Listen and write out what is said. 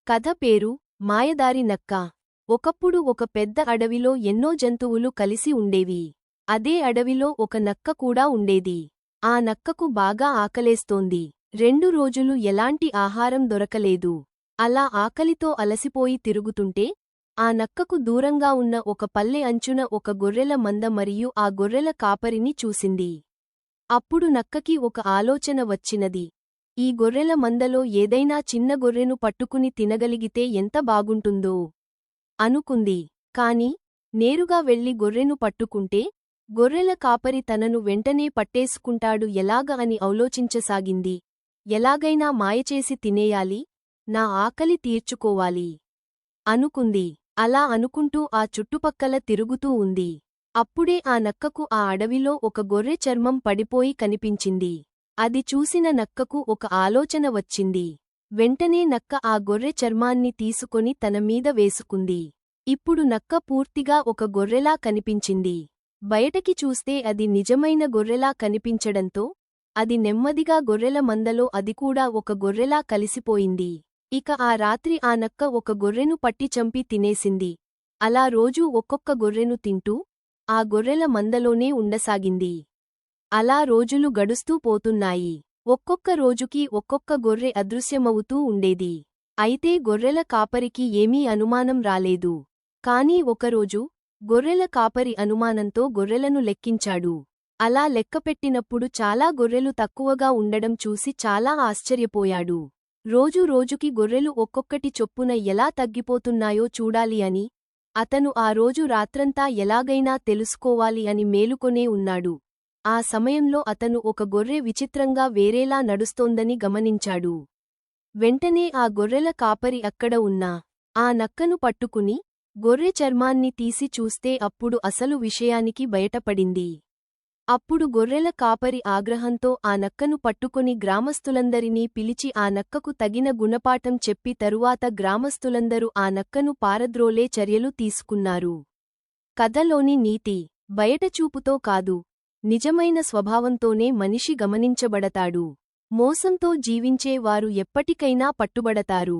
కథ పేరు మాయదారి నక్క. ఒకప్పుడు ఒక పెద్ద అడవిలో ఎన్నో జంతువులు కలిసి ఉండేవి. అదే అడవిలో ఒక నక్క కూడా ఉండేది. ఆ నక్కకు బాగా ఆకలేస్తోంది. 2 రోజులు ఎలాంటి ఆహారం దొరకలేదు. అలా ఆకలితో అలసిపోయి తిరుగుతుంటే ఆ నక్కకు దూరంగా ఉన్న ఒక పల్లె అంచున ఒక గొర్రెల మంద మరియు ఆ గొర్రెల కాపరిని చూసింది. అప్పుడు నక్కకి ఒక ఆలోచన వచ్చినది. ఈ గొర్రెల మందలో ఏదైనా చిన్న గొర్రెను పట్టుకుని తినగలిగితే ఎంత బాగుంటుందో అనుకుంది. కాని నేరుగా వెళ్లి గొర్రెను పట్టుకుంటే గొర్రెల కాపరి తనను వెంటనే పట్టేసుకుంటాడు ఎలాగ అని ఆలోచించసాగింది. ఎలాగైనా మాయచేసి తినేయాలి, నా ఆకలి తీర్చుకోవాలి అనుకుంది. అలా అనుకుంటూ ఆ చుట్టుపక్కల తిరుగుతూ ఉంది. అప్పుడే ఆ నక్కకు ఆ అడవిలో ఒక గొర్రె చర్మం పడిపోయి కనిపించింది. అది చూసిన నక్కకు ఒక ఆలోచన వచ్చింది. వెంటనే నక్క ఆ గొర్రె చర్మాన్ని తీసుకొని తనమీద వేసుకుంది. ఇప్పుడు నక్క పూర్తిగా ఒక గొర్రెలా కనిపించింది. బయటకి చూస్తే అది నిజమైన గొర్రెలా కనిపించడంతో అది నెమ్మదిగా గొర్రెల మందలో అది కూడా ఒక గొర్రెలా కలిసిపోయింది. ఇక ఆ రాత్రి ఆ నక్క ఒక గొర్రెను పట్టి చంపి తినేసింది. అలా రోజూ ఒక్కొక్క గొర్రెను తింటూ ఆ గొర్రెల మందలోనే ఉండసాగింది. అలా రోజులు గడుస్తూ పోతున్నాయి. ఒక్కొక్క రోజుకి ఒక్కొక్క గొర్రె అదృశ్యమవుతూ ఉండేది. అయితే గొర్రెల కాపరికి ఏమీ అనుమానం రాలేదు. కానీ ఒకరోజు గొర్రెల కాపరి అనుమానంతో గొర్రెలను లెక్కించాడు. అలా లెక్కపెట్టినప్పుడు చాలా గొర్రెలు తక్కువగా ఉండడం చూసి చాలా ఆశ్చర్యపోయాడు. రోజు రోజుకి గొర్రెలు ఒక్కొక్కటి చొప్పున ఎలా తగ్గిపోతున్నాయో చూడాలి అని అతను ఆ రోజు రాత్రంతా ఎలాగైనా తెలుసుకోవాలి అని మేలుకొనే ఉన్నాడు. ఆ సమయంలో అతను ఒక గొర్రె విచిత్రంగా వేరేలా నడుస్తోందని గమనించాడు. వెంటనే ఆ గొర్రెల కాపరి అక్కడ ఉన్న ఆ నక్కను పట్టుకుని గొర్రె చర్మాన్ని తీసి చూస్తే అప్పుడు అసలు విషయానికి బయటపడింది. అప్పుడు గొర్రెల కాపరి ఆగ్రహంతో ఆ నక్కను పట్టుకుని గ్రామస్తులందరినీ పిలిచి ఆ నక్కకు తగిన గుణపాఠం చెప్పి తరువాత గ్రామస్తులందరూ ఆ నక్కను పారద్రోలే చర్యలు తీసుకున్నారు. కథలోని నీతి: బయటచూపుతో కాదు, నిజమైన స్వభావంతోనే మనిషి గమనించబడతాడు. మోసంతో జీవించే వారు ఎప్పటికైనా పట్టుబడతారు.